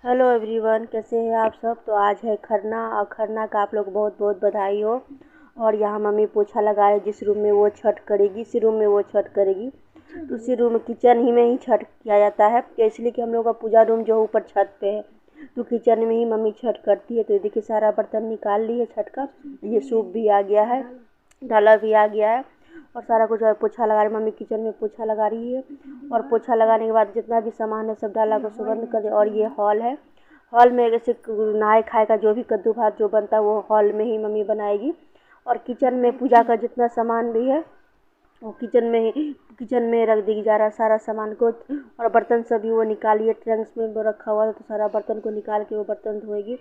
Hello everyone, कैसे हैं आप सब। तो आज है खरना और खरना का आप लोग बहुत बहुत बधाई हो। और यहाँ मम्मी पोछा लगा रही, जिस रूम में वो छठ करेगी इसी रूम में वो छठ करेगी। तो उसी रूम किचन ही में ही छठ किया जाता है, तो इसलिए कि हम लोग का पूजा रूम जो ऊपर छत पे है, तो किचन में ही मम्मी छठ करती है। तो देखिए सारा बर्तन निकाल ली है छठ का, ये सूप भी आ गया है, डाला भी आ गया है और सारा कुछ। और पोछा लगा रही मम्मी, किचन में पोछा लगा रही है। और पोछा लगाने के बाद जितना भी सामान है सब डाला को सुगंध कर दे। और ये हॉल है, हॉल में जैसे नहाए खाए का जो भी कद्दू भात जो बनता है वो हॉल में ही मम्मी बनाएगी। और किचन में पूजा का जितना सामान भी है वो किचन में रख देगी जा रहा सारा सामान को। और बर्तन सभी वो निकालिए, ट्रंक्स में वो रखा हुआ है, तो सारा बर्तन को निकाल के वो बर्तन धोएगी।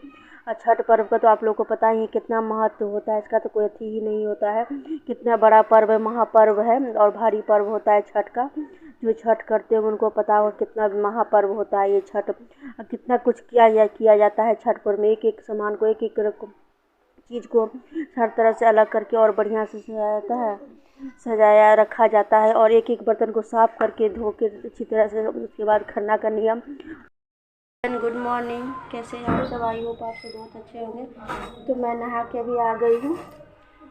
और छठ पर्व का तो आप लोग को पता ही कितना महत्व होता है, इसका तो कोई अथी ही नहीं होता है। कितना बड़ा पर्व है, महापर्व है और भारी पर्व होता है छठ का। जो छठ करते हैं उनको पता होगा कितना महापर्व होता है ये छठ। कितना कुछ किया जाता है छठ पर्व में। एक एक सामान को, एक एक चीज़ को हर तरह से अलग करके और बढ़िया से सजाया रखा जाता है। और एक एक बर्तन को साफ करके धो के अच्छी तरह से उसके बाद खरना का नियम। गुड मॉर्निंग, कैसे हैं आप सब। आई होप आप सब बहुत अच्छे होंगे। तो मैं नहा के अभी आ गई हूँ,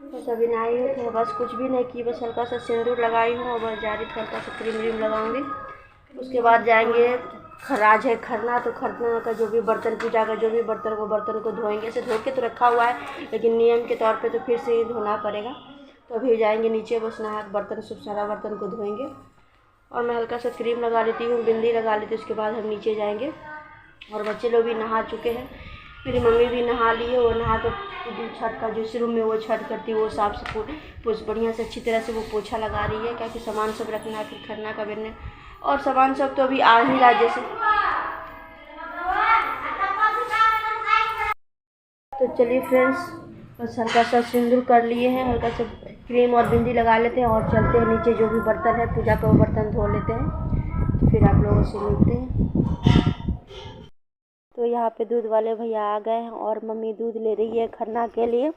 तो सभी नहाई हूँ, तो बस कुछ भी नहीं की, बस हल्का सा सिंदूर लगाई हूँ और बस जा रही थी हल्का सा क्रीम व्रीम लगाऊंगी। उसके बाद जाएंगे आज है खरना, तो खरना का जो भी बर्तन, पूजा का जो भी बर्तन को धोएंगे। ऐसे धो के तो रखा हुआ है, लेकिन नियम के तौर पे तो फिर से ही धोना पड़ेगा। तो अभी जाएंगे नीचे, बस नहा बर्तन सब सारा बर्तन को धोएंगे। और मैं हल्का सा क्रीम लगा लेती हूँ, बिंदी लगा लेती हूँ, उसके बाद हम नीचे जाएंगे। और बच्चे लोग भी नहा चुके हैं, मेरी मम्मी भी नहा ली है। वो नहा कर छठ का जिस रूम में वो छठ करती है वो साफ सफाई बढ़िया से अच्छी तरह से वो पोछा लगा रही है, क्योंकि सामान सब रखना है फिर खरना का बनने। और सामान सब तो अभी आ ही रहा जैसे। तो चलिए फ्रेंड्स, बस हल्का सा सिंदूर कर लिए हैं, हल्का सा क्रीम और बिंदी लगा लेते हैं और चलते हैं नीचे। जो भी बर्तन है पूजा का वो बर्तन धो लेते हैं, तो फिर आप लोगों से मिलते हैं। तो यहाँ पे दूध वाले भैया आ गए हैं और मम्मी दूध ले रही है खरना के लिए।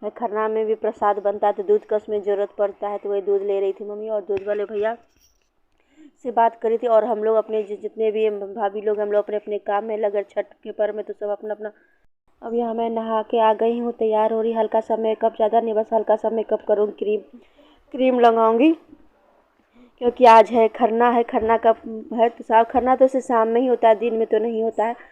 खरना में भी प्रसाद बनता है तो दूध का उसमें ज़रूरत पड़ता है, तो वही दूध ले रही थी मम्मी। और दूध वाले भैया से बात करी थी। और हम लोग अपने जितने भी भाभी लोग, हम लोग अपने अपने काम में लगे छठ के पर्व में, तो सब अपना अपना। अब यहाँ मैं नहा के आ गई हूँ, तैयार हो रही, हल्का सा मेकअप, ज़्यादा नहीं बस हल्का सा मेकअप करूँगी, क्रीम लगाऊँगी, क्योंकि आज है खरना। है खरना का है, तो खरना तो सिर्फ शाम में ही होता है, दिन में तो नहीं होता है।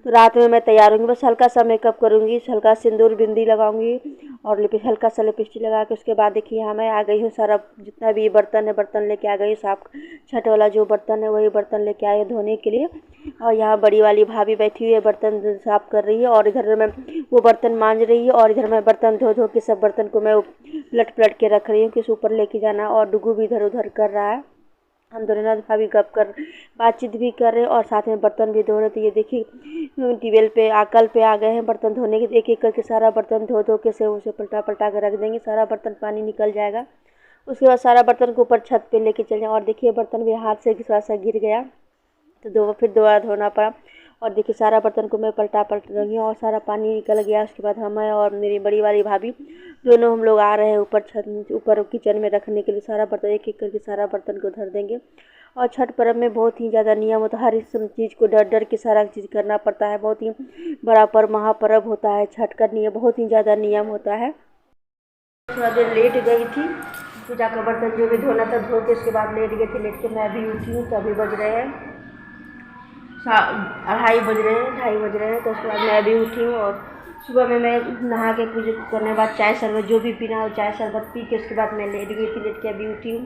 तो रात में मैं तैयार होंगी, बस हल्का सा मेकअप करूँगी, हल्का सिंदूर बिंदी लगाऊंगी और हल्का सा लिपस्टिक लगा के उसके बाद देखिए यहाँ मैं आ गई हूँ। सारा जितना भी बर्तन है बर्तन लेके आ गई हूँ, साफ छठ वाला जो बर्तन है वही बर्तन लेके आई हूँ धोने के लिए। और यहाँ बड़ी वाली भाभी बैठी हुई है, बर्तन साफ कर रही है और इधर मैं वो बर्तन मांज रही है। और इधर मैं बर्तन धो धो के सब बर्तन को मैं पलट पलट के रख रही हूँ, किस ऊपर लेके जाना। और डुगू भी इधर उधर कर रहा है, हम दोनों नंद भाभी गप कर बातचीत भी कर रहे हैं और साथ में बर्तन भी धो रहे। तो ये देखिए ट्यूबवेल पे कल पे आ गए हैं बर्तन धोने के। एक एक करके सारा बर्तन धो धो के से उसे पलटा पलटा कर रख देंगे, सारा बर्तन पानी निकल जाएगा। उसके बाद सारा बर्तन को ऊपर छत पे लेके चल जाए। और देखिए बर्तन भी हाथ से थोड़ा सा गिर गया, तो फिर दोबारा धोना पड़ा। और देखिए सारा बर्तन को मैं पलटा रही हूँ और सारा पानी निकल गया। उसके बाद हम और मेरी बड़ी वाली भाभी दोनों हम लोग आ रहे हैं ऊपर किचन में रखने के लिए। सारा बर्तन एक एक करके सारा बर्तन को धर देंगे। और छठ पर्व में बहुत ही ज़्यादा नियम होता है, हर इस चीज़ को डर डर के सारा चीज़ करना पड़ता है। बहुत ही बड़ा पर्व, महापर्व होता है छठ का। नियम बहुत ही ज़्यादा नियम होता है। थोड़ा देर लेट गई थी, पूजा का बर्तन जो भी धोना था धो के उसके बाद लेट गई थी। लेट के मैं भी उठी हूँ, तो अभी बज रहे हैं 2:30 बज रहे हैं, 2:30 बज रहे हैं। तो उसके बाद मैं भी उठी हूँ और सुबह में मैं नहा के पूजा करने के बाद चाय शरबत जो भी पीना हो चाय शरबत पी के उसके बाद मैं लेट गई थी। लेट के अभी उठी हूँ।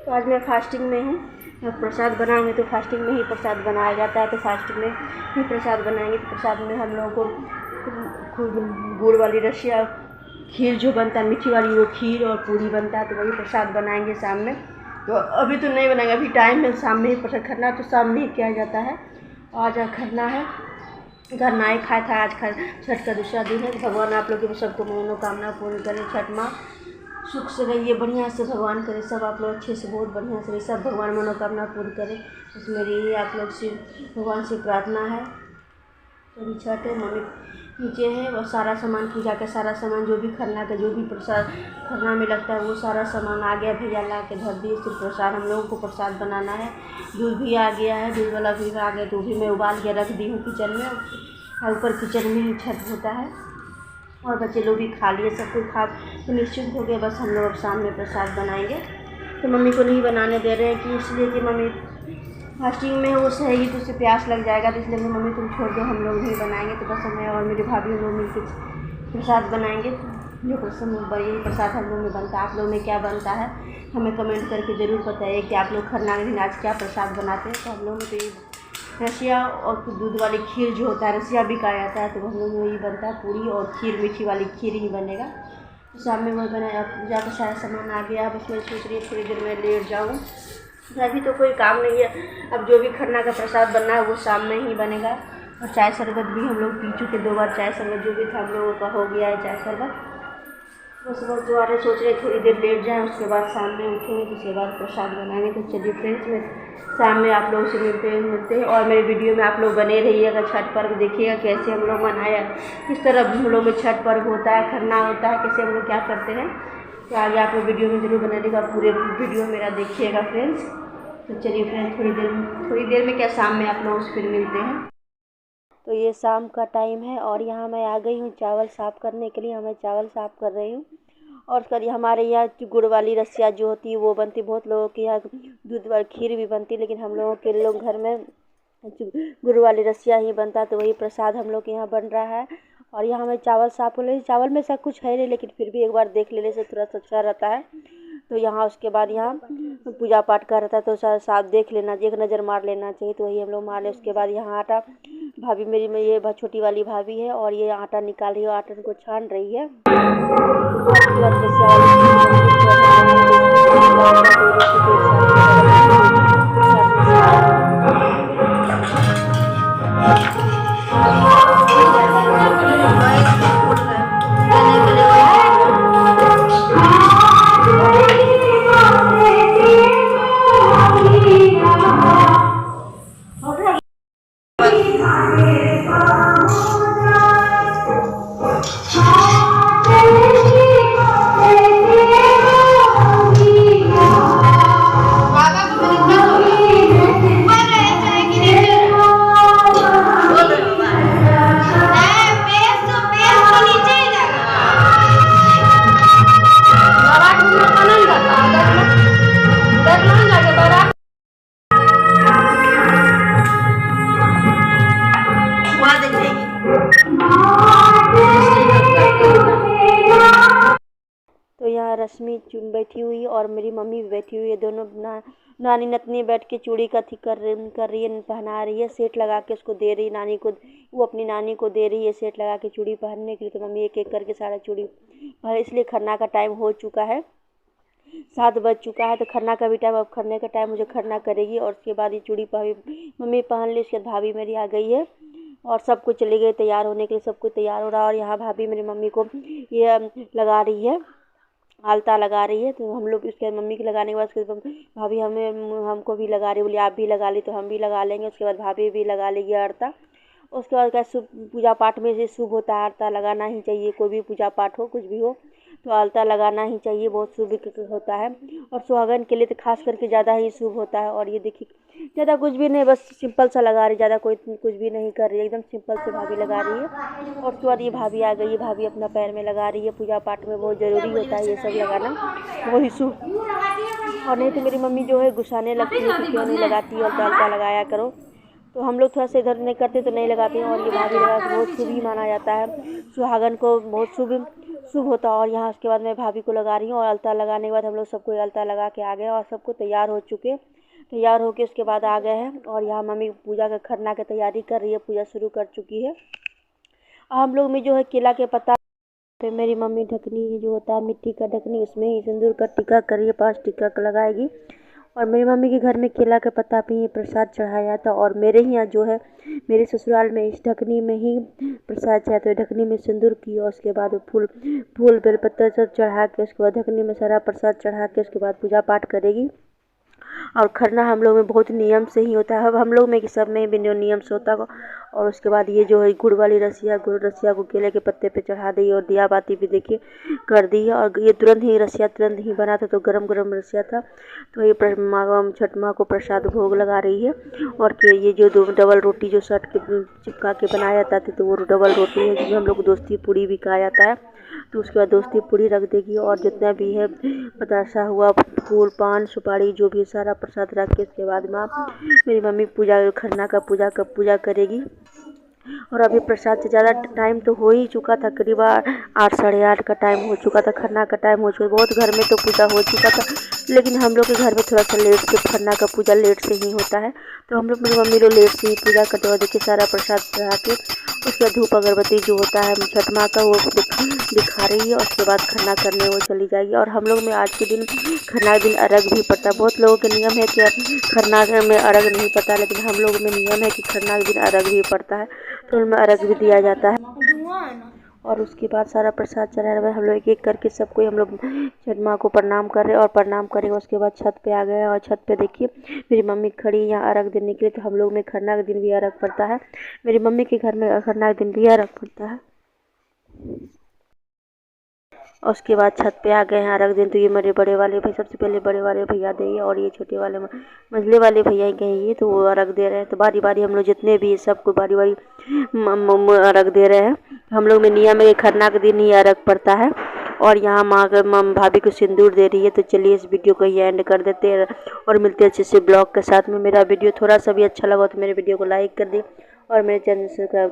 तो आज मैं फास्टिंग में हूँ, प्रसाद बनाएंगे तो फास्टिंग में ही प्रसाद बनाया जाता है, तो फास्टिंग में ही प्रसाद बनाएंगे। तो प्रसाद में हम लोगों को खूब गुड़ वाली रसिया खीर जो बनता है मीठी वाली, वो खीर और पूरी बनता है, तो वही प्रसाद बनाएंगे शाम में। तो अभी तो नहीं बनाएंगे, अभी टाइम है, शाम में ही प्रसाद खरना तो शाम में ही किया जाता है। आज खरना है, घर नहाए खाए था। आज छठ का दूसरा दिन है। भगवान आप लोग के सबको मनोकामना पूर्ण करें, छठ माँ सुख से रहिए, बढ़िया से भगवान करे सब आप लोग अच्छे से, बहुत बढ़िया से सब भगवान मनोकामना पूर्ण करें। बस मेरी ही आप लोग से भगवान से प्रार्थना है। तो अभी छठ है, मम्मी नीचे है और सारा सामान पूजा का सारा सामान जो भी खरना का जो भी प्रसाद खरना में लगता है वो सारा सामान आ गया। भैया ला के धर दिए। सिर्फ प्रसाद हम लोगों को प्रसाद बनाना है। दूध भी आ गया है, दूध वाला भी आ गया, तो भी मैं उबाल के रख दी हूँ किचन में। और ऊपर किचन में ही छठ होता है और बच्चे लोग भी खा लिए, सब कुछ खा तो निश्चिंत हो गए। बस हम लोग अब शाम में प्रसाद बनाएंगे। तो मम्मी को नहीं बनाने दे रहे हैं कि इसलिए कि मम्मी फास्टिंग में वो सहेगी तो उससे प्यास लग जाएगा, तो इसलिए मम्मी तुम छोड़ दो, हम लोग नहीं बनाएंगे। तो बस मैं और मेरी भाभी लोग मिलकर प्रसाद बनाएंगे। जो यही प्रसाद हम लोग में बनता है। आप लोग में क्या बनता है हमें कमेंट करके ज़रूर बताइए कि आप लोग खरना के दिन आज क्या प्रसाद बनाते हैं। तो हम लोग में तो ये रसिया और दूध वाली खीर जो होता है, रसिया भी कहा जाता है, तो हम लोग में यही बनता है। पूरी और खीर, मीठी वाली खीर ही बनेगा। तो शाम में वही बनाया। पूजा का सारा सामान आ गया। बस मैं सोच रही थोड़ी देर में लेट जाऊँ, अभी तो कोई काम नहीं है। अब जो भी खरना का प्रसाद बनना है वो शाम में ही बनेगा। और चाय शरबत भी हम लोग पी चुके 2 बार। चाय शरबत जो भी था हम लोगों का हो गया है चाय शरबत। बस जो आ रहे सोच रहे थोड़ी देर लेट जाएं, उसके बाद शाम में उठेंगे तो उसके बाद प्रसाद बनाएंगे। तो चलिए फ्रेंड्स, मैं शाम में आप लोगों से मिलते हैं। और मेरे वीडियो में आप लोग बने रहिएगा। छठ पर्व देखिएगा कैसे हम लोग मनाया, किस तरह हम लोग में छठ पर्व होता है, खरना होता है, कैसे हम लोग क्या करते हैं। तो आगे आप लोग वीडियो में ज़रूर बने रहिएगा, पूरे वीडियो मेरा देखिएगा फ्रेंड्स। तो चलिए फ्रेंड्स, थोड़ी देर में क्या शाम में आप लोगों से फिर मिलते हैं। तो ये शाम का टाइम है और यहाँ मैं आ गई हूँ चावल साफ़ करने के लिए। मैं चावल साफ़ कर रही हूँ। और कल हमारे यहाँ गुड़ वाली रसिया जो होती है वो बनती। बहुत लोगों के यहाँ दूध वाली खीर भी बनती, लेकिन हम लोगों के घर में गुड़ वाली रसिया ही बनता है। तो वही प्रसाद हम लोग के यहाँ बन रहा है। और यहाँ मैं चावल साफ़ कर रही हूँ। चावल में सब कुछ है नहीं, लेकिन फिर भी एक बार देख लेने से थोड़ा सा अच्छा रहता है। तो यहाँ उसके बाद यहाँ पूजा पाठ का रहता है, तो साथ देख लेना, एक नज़र मार लेना चाहिए। तो वही हम लोग मार ले। उसके बाद यहाँ आटा भाभी मेरी में ये छोटी वाली भाभी है और ये आटा निकाल रही है, आटा को छान रही है। तो यहाँ रश्मि बैठी हुई और मेरी मम्मी भी बैठी हुई है। दोनों नानी नतनी बैठ के चूड़ी का थी कर रही है, पहना रही है। सेट लगा के उसको दे रही नानी को, वो अपनी नानी को दे रही है सेट लगा के चूड़ी पहनने के लिए। तो मम्मी एक एक करके सारा चूड़ी पहन, इसलिए खरना का टाइम हो चुका है, 7 बज चुका है। तो खरना का भी टाइम, अब खरने का टाइम, मुझे खरना करेगी। और उसके बाद ये चूड़ी मम्मी पहन ली। उसके बाद भाभी मेरी आ गई है और सब कुछ चले गए तैयार होने के लिए। सब कुछ तैयार हो रहा है और यहाँ भाभी मेरी मम्मी को ये लगा रही है, आलता लगा रही है। तो हम लोग उसके मम्मी के लगाने के बाद उसके भाभी हमको भी लगा रही, बोली आप भी लगा ली, तो हम भी लगा लेंगे। उसके बाद भाभी भी लगा लेगी आलता। उसके बाद क्या शुभ पूजा पाठ में से शुभ होता है, आलता लगाना ही चाहिए। कोई भी पूजा पाठ हो, कुछ भी हो, तो आलता लगाना ही चाहिए, बहुत शुभ होता है। और सुहागन के लिए तो खास करके ज़्यादा ही शुभ होता है। और ये देखिए ज़्यादा कुछ भी नहीं, बस सिंपल सा लगा रही, ज़्यादा कोई कुछ भी नहीं कर रही है, एकदम सिंपल से भाभी लगा रही है। और उसके बाद ये भाभी आ गई है, भाभी अपना पैर में लगा रही है। पूजा पाठ में बहुत ज़रूरी होता है ये सब लगाना, वही शुभ। और नहीं तो मेरी मम्मी जो है गुस्साने लगती है कि क्यों नहीं लगाती और आलता लगाया करो। तो हम लोग थोड़ा सा इधर नहीं करते तो नहीं लगाते हैं। और ये भाभी लगा के बहुत शुभ ही माना जाता है, सुहागन को बहुत शुभ होता है। और यहाँ उसके बाद मैं भाभी को लगा रही हूँ। और अलता लगाने के बाद हम लोग सबको अलता लगा के आ गए और सबको तैयार होके उसके बाद आ गए हैं। और यहाँ मम्मी पूजा का खरना की तैयारी कर रही है, पूजा शुरू कर चुकी है। हम लोग में जो है केला के पत्ता पे मेरी मम्मी ढकनी जो होता है मिट्टी का ढकनी, उसमें ही सिंदूर का टीका करिए, 5 टीका लगाएगी। और मेरी मम्मी के घर में केला के पत्ता पे ही प्रसाद चढ़ाया जाता। और मेरे यहाँ जो है मेरे ससुराल में इस ढकनी में ही प्रसाद चढ़ाते हैं। ढकनी में सिंदूर की और उसके बाद फूल बेलपत्ता सब चढ़ा के उसके बाद ढकनी में सारा प्रसाद चढ़ा के उसके बाद पूजा पाठ करेगी। और खरना हम लोग में बहुत नियम से ही होता है। अब हम लोग में कि सब में भी नियम से होता है। और उसके बाद ये जो है गुड़ वाली रसिया को केले के पत्ते पे चढ़ा दी और दिया बाती भी देखिए कर दी है। और ये रसिया तुरंत ही बना था, तो गरम गरम रसिया था। तो ये छठ माँ को प्रसाद भोग लगा रही है। और ये जो दो डबल रोटी जो सट के चिपका के बनाया जाता है, तो वो डबल रोटी है जिसमें हम लोग दोस्ती पूड़ी भी कहा जाता है। तो उसके बाद दोस्ती पूड़ी रख देगी और जितना भी है बताशा हुआ, फूल पान सुपारी जो भी सारा प्रसाद रख के उसके बाद माँ मेरी मम्मी खरना का पूजा करेगी। और अभी प्रसाद से ज़्यादा टाइम तो हो ही चुका था, करीब 8 साढ़े 8 का टाइम हो चुका था, खरना का टाइम हो चुका। बहुत घर में तो पूजा हो चुका था, लेकिन हम लोग के घर में थोड़ा सा लेट से खरना का पूजा लेट से ही होता है। तो हम लोग मेरी मम्मी लोग लेट से ही पूजा करते हुए देखिए सारा प्रसाद चढ़ा के उसके बाद धूप अगरबत्ती जो होता है छठ माँ का वो दिखा रही है। और उसके बाद खरना करने वो चली जाएगी। और हम लोग में आज के दिन खरना के दिन अर्घ भी पड़ता है। बहुत लोगों के नियम है कि खरना में अर्घ नहीं पड़ता, लेकिन हम लोग में नियम है कि खरना के दिन अर्घ भी पड़ता है, तो उनमें अर्घ भी दिया जाता है। और उसके बाद सारा प्रसाद चढ़ाने में हम लोग एक एक करके सबको हम लोग छठ माँ को प्रणाम कर रहे हैं। और प्रणाम करेंगे उसके बाद छत पे आ गए और छत पे देखिए मेरी मम्मी खड़ी यहाँ अर्घ देने के लिए। तो हम लोग में खरना के दिन भी अर्घ पड़ता है, मेरी मम्मी के घर में खरना के दिन भी अर्घ पड़ता है। और उसके बाद छत पे आ गए हैं अर्घ दिन। तो ये मेरे बड़े वाले भाई, सबसे पहले बड़े वाले भैया दे और ये छोटे वाले मंझले वाले भैया गए ये, तो वो अर्घ दे रहे हैं। तो बारी बारी हम लोग जितने भी सबको बारी बारी अर्घ दे रहे हैं। हम लोग में नियम है खरना के दिन ही अर्घ पड़ता है। और यहाँ माँ भाभी को सिंदूर दे रही है। तो चलिए इस वीडियो को ही एंड कर देते हैं और मिलते हैं अच्छे से ब्लॉग के साथ में। मेरा वीडियो थोड़ा सा भी अच्छा लगा तो मेरे वीडियो को लाइक कर दिए और मेरे चैनल सब्सक्राइब